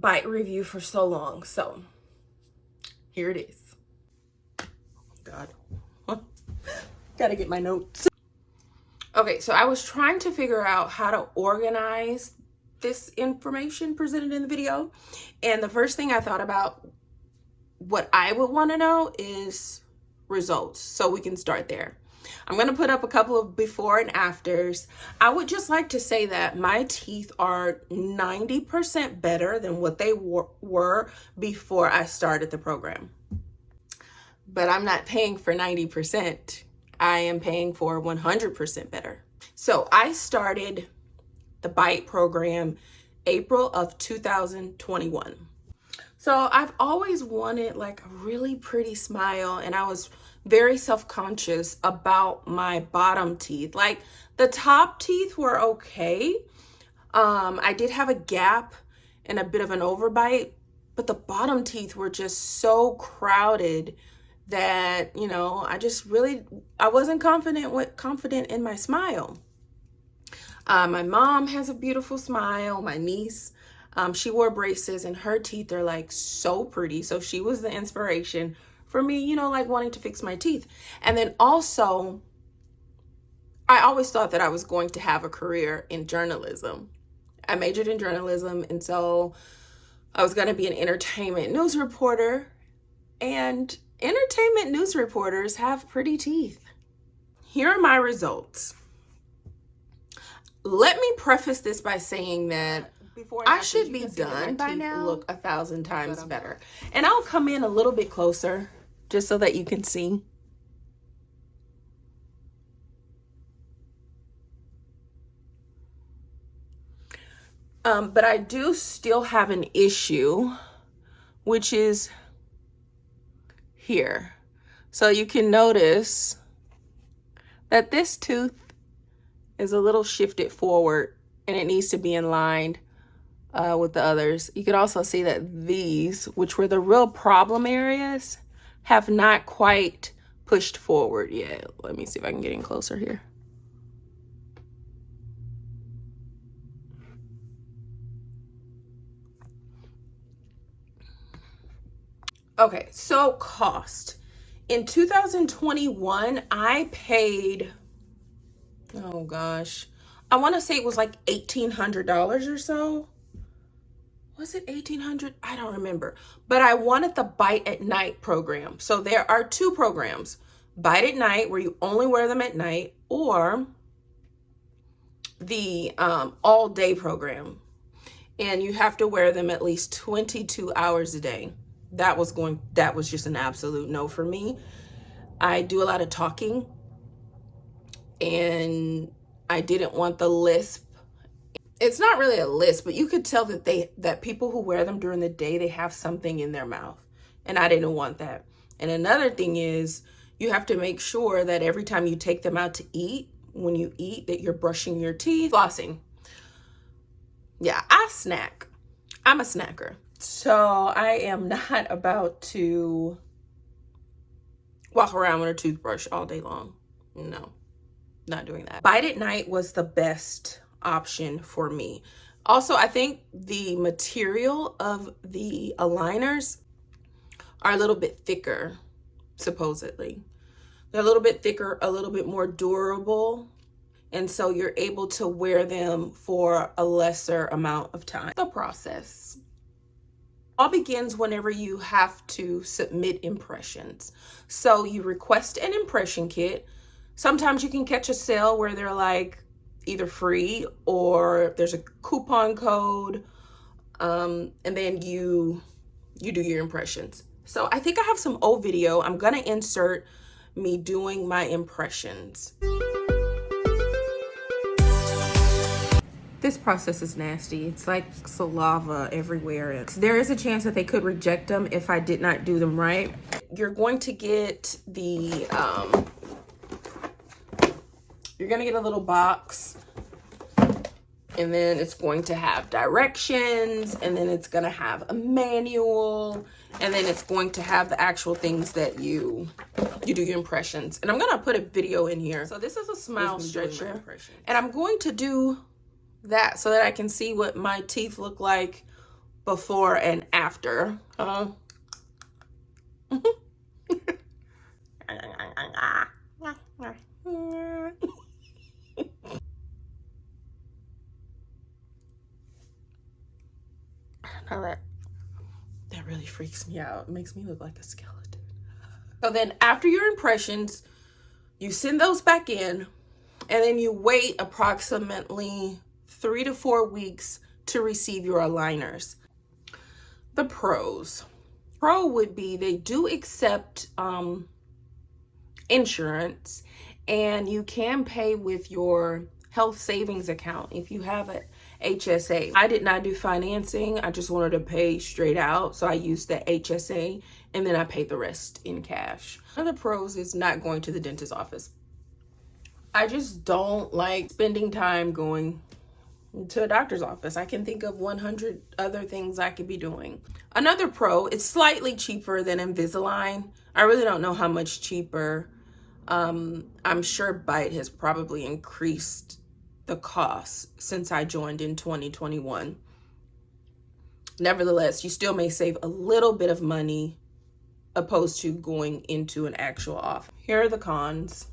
bite review for so long. So here it is. God, gotta get my notes. Okay, so I was trying to figure out how to organize this information presented in the video. And the first thing I thought about, what I would want to know is results. So we can start there. I'm going to put up a couple of before and afters. I would just like to say that my teeth are 90% better than what they were before I started the program. But I'm not paying for 90%. I am paying for 100% better. So I started the BYTE program April of 2021. So I've always wanted like a really pretty smile, and I was very self-conscious about my bottom teeth. Like the top teeth were okay. I did have a gap and a bit of an overbite, but the bottom teeth were just so crowded that, you know, I wasn't confident in my smile. My mom has a beautiful smile. My niece, she wore braces and her teeth are like so pretty. So she was the inspiration for me, you know, like wanting to fix my teeth. And then also, I always thought that I was going to have a career in journalism. I majored in journalism, and so I was going to be an entertainment news reporter. And entertainment news reporters have pretty teeth. Here are my results. Let me preface this by saying that I should be done by now. Look 1,000 times better. And I'll come in a little bit closer just so that you can see. But I do still have an issue, which is here. So you can notice that this tooth is a little shifted forward and it needs to be in line with the others. You can also see that these, which were the real problem areas, have not quite pushed forward yet. Let me see if I can get in closer here. Okay, so cost. In 2021, I paid, oh gosh, I want to say it was like $1,800 or so. Was it $1,800? I don't remember. But I wanted the BYTE at Night program. So there are two programs. BYTE at Night, where you only wear them at night, or the all day program. And you have to wear them at least 22 hours a day. That was just an absolute no for me. I do a lot of talking, and I didn't want the lisp. It's not really a lisp, but you could tell that people who wear them during the day, they have something in their mouth, and I didn't want that. And another thing is, you have to make sure that every time you take them out to eat, when you eat, that you're brushing your teeth, flossing. Yeah, I snack. I'm a snacker. So I am not about to walk around with a toothbrush all day long. No, not doing that. BYTE at Night was the best option for me. Also, I think the material of the aligners are a little bit thicker, supposedly. They're a little bit thicker, a little bit more durable. And so you're able to wear them for a lesser amount of time. The process all begins whenever you have to submit impressions. So you request an impression kit. Sometimes you can catch a sale where they're like either free or there's a coupon code, and then you do your impressions. So I think I have some old video. I'm gonna insert me doing my impressions. This process is nasty. It's like saliva everywhere. There is a chance that they could reject them if I did not do them right. You're going to get the, you're gonna get a little box, and then it's going to have directions, and then it's gonna have a manual, and then it's going to have the actual things that you do your impressions. And I'm gonna put a video in here. So this is a smile stretcher, and I'm going to do that so that I can see what my teeth look like before and after. Now that really freaks me out. It makes me look like a skeleton. So then after your impressions, you send those back in, and then you wait approximately 3 to 4 weeks to receive your aligners. The pros. Pro would be they do accept insurance, and you can pay with your health savings account if you have a HSA. I did not do financing. I just wanted to pay straight out. So I used the HSA, and then I paid the rest in cash. One of the pros is not going to the dentist's office. I just don't like spending time going to a doctor's office. I can think of 100 other things I could be doing. Another pro, it's slightly cheaper than Invisalign. I really don't know how much cheaper. I'm sure BYTE has probably increased the cost since I joined in 2021. Nevertheless, you still may save a little bit of money opposed to going into an actual office. Here are the cons.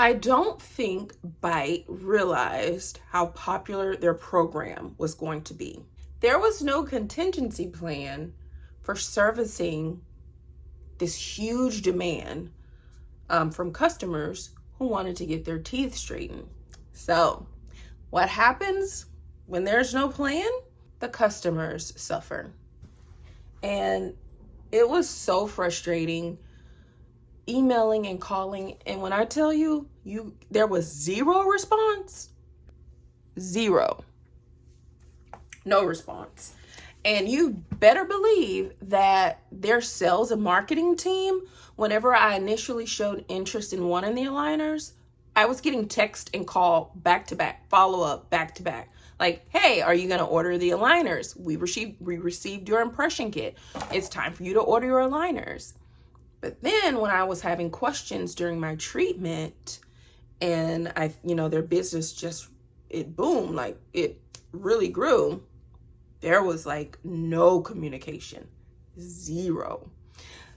I don't think BYTE realized how popular their program was going to be. There was no contingency plan for servicing this huge demand from customers who wanted to get their teeth straightened. So what happens when there's no plan? The customers suffer. And it was so frustrating emailing and calling, and when I tell you, there was zero response. Zero. No response. And you better believe that their sales and marketing team, whenever I initially showed interest in one of the aligners, I was getting text and call back to back, follow up back to back. Like, hey, are you going to order the aligners? We received your impression kit. It's time for you to order your aligners. But then when I was having questions during my treatment, and their business it boomed, like it really grew, there was like no communication, zero.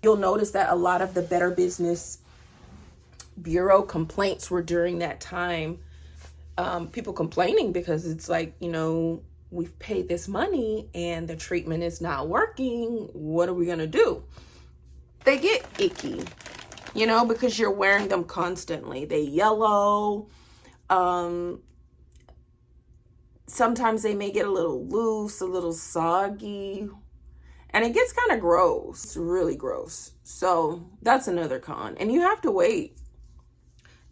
You'll notice that a lot of the Better Business Bureau complaints were during that time. People complaining because it's like, we've paid this money and the treatment is not working. What are we going to do? They get icky, because you're wearing them constantly. They yellow. Sometimes they may get a little loose, a little soggy, and it gets kind of gross. It's really gross. So that's another con. And you have to wait,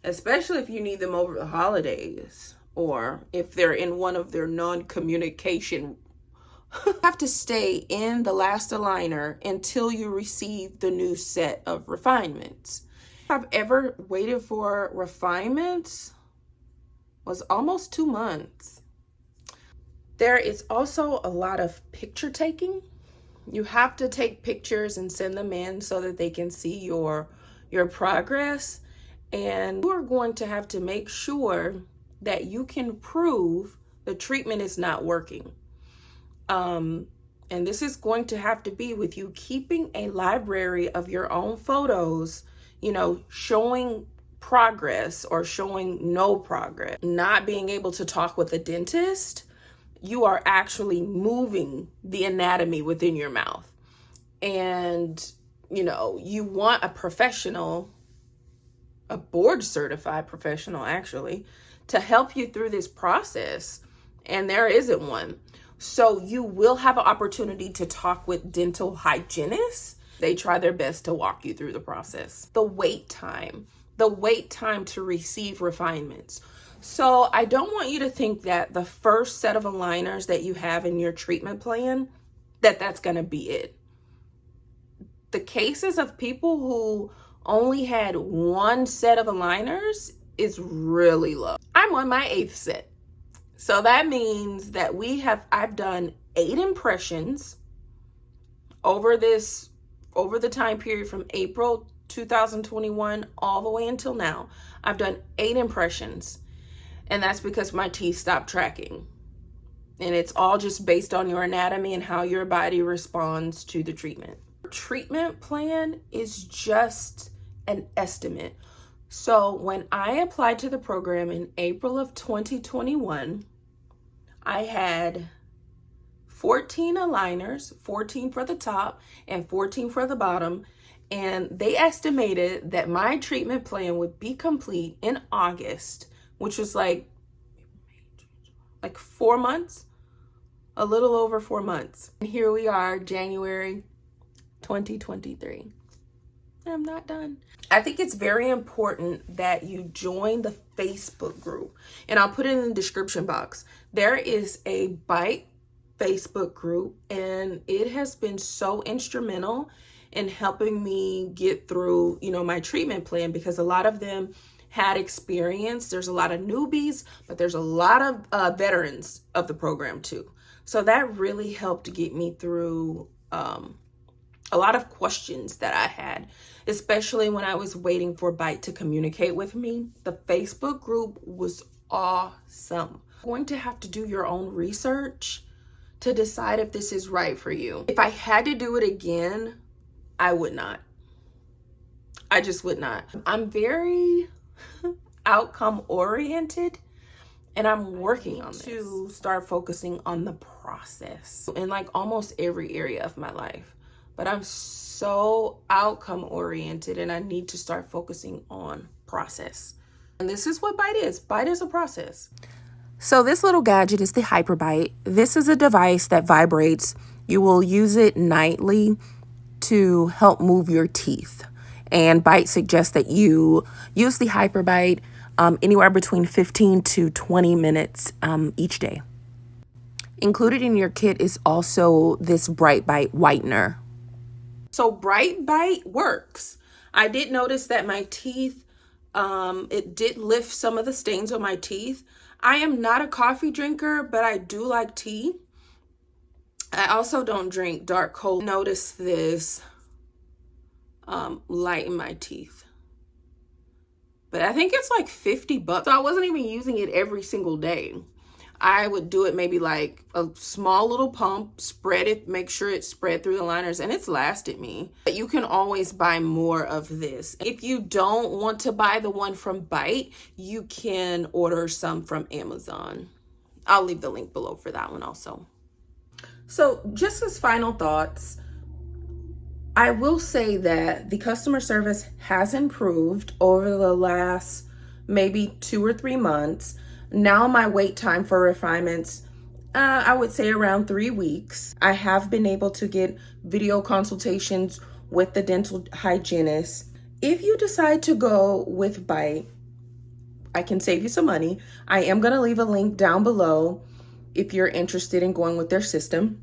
especially if you need them over the holidays or if they're in one of their non-communication. You have to stay in the last aligner until you receive the new set of refinements. If I've ever waited for refinements was almost 2 months. There is also a lot of picture taking. You have to take pictures and send them in so that they can see your progress. And you are going to have to make sure that you can prove the treatment is not working. And this is going to have to be with you keeping a library of your own photos, showing progress or showing no progress. Not being able to talk with a dentist, you are actually moving the anatomy within your mouth. And, you want a professional, a board certified professional actually, to help you through this process. And there isn't one. So you will have an opportunity to talk with dental hygienists. They try their best to walk you through the process. The wait time to receive refinements. So I don't want you to think that the first set of aligners that you have in your treatment plan, that's going to be it. The cases of people who only had one set of aligners is really low. I'm on my 8th set. So that means that I've done 8 impressions over the time period from April 2021 all the way until now. I've done 8 impressions, and that's because my teeth stopped tracking. And it's all just based on your anatomy and how your body responds to the treatment. Treatment plan is just an estimate. So when I applied to the program in April of 2021, I had 14 aligners, 14 for the top and 14 for the bottom. And they estimated that my treatment plan would be complete in August, which was like 4 months, a little over 4 months. And here we are, January 2023. I'm not done. I think it's very important that you join the Facebook group, and I'll put it in the description box. There is a BYTE Facebook group, and it has been so instrumental in helping me get through, my treatment plan, because a lot of them had experience. There's a lot of newbies, but there's a lot of veterans of the program too. So that really helped get me through a lot of questions that I had, especially when I was waiting for BYTE to communicate with me. The Facebook group was awesome. You're going to have to do your own research to decide if this is right for you. If I had to do it again, I would not. I just would not. I'm very outcome oriented, and I'm working on this to start focusing on the process in like almost every area of my life. But I'm so outcome oriented, and I need to start focusing on process. And this is what BYTE is. BYTE is a process. So this little gadget is the HyperBite. This is a device that vibrates. You will use it nightly to help move your teeth. And BYTE suggests that you use the HyperBite anywhere between 15 to 20 minutes each day. Included in your kit is also this Bright Bite whitener. So Bright Bite works. I did notice that my teeth, it did lift some of the stains on my teeth. I am not a coffee drinker, but I do like tea. I also don't drink dark cold. Notice this light in my teeth. But I think it's like $50. So I wasn't even using it every single day. I would do it maybe like a small little pump, spread it, make sure it's spread through the liners, and it's lasted me. But you can always buy more of this. If you don't want to buy the one from BYTE, you can order some from Amazon. I'll leave the link below for that one also. So just as final thoughts, I will say that the customer service has improved over the last maybe 2 or 3 months. Now my wait time for refinements, I would say around 3 weeks. I have been able to get video consultations with the dental hygienist. If you decide to go with BYTE, I can save you some money. I am going to leave a link down below if you're interested in going with their system,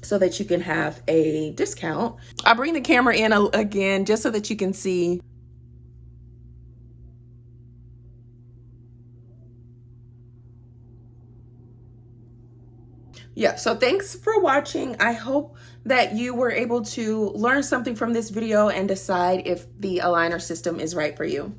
so that you can have a discount. I'll bring the camera in again just so that you can see. Yeah, so thanks for watching. I hope that you were able to learn something from this video and decide if the aligner system is right for you.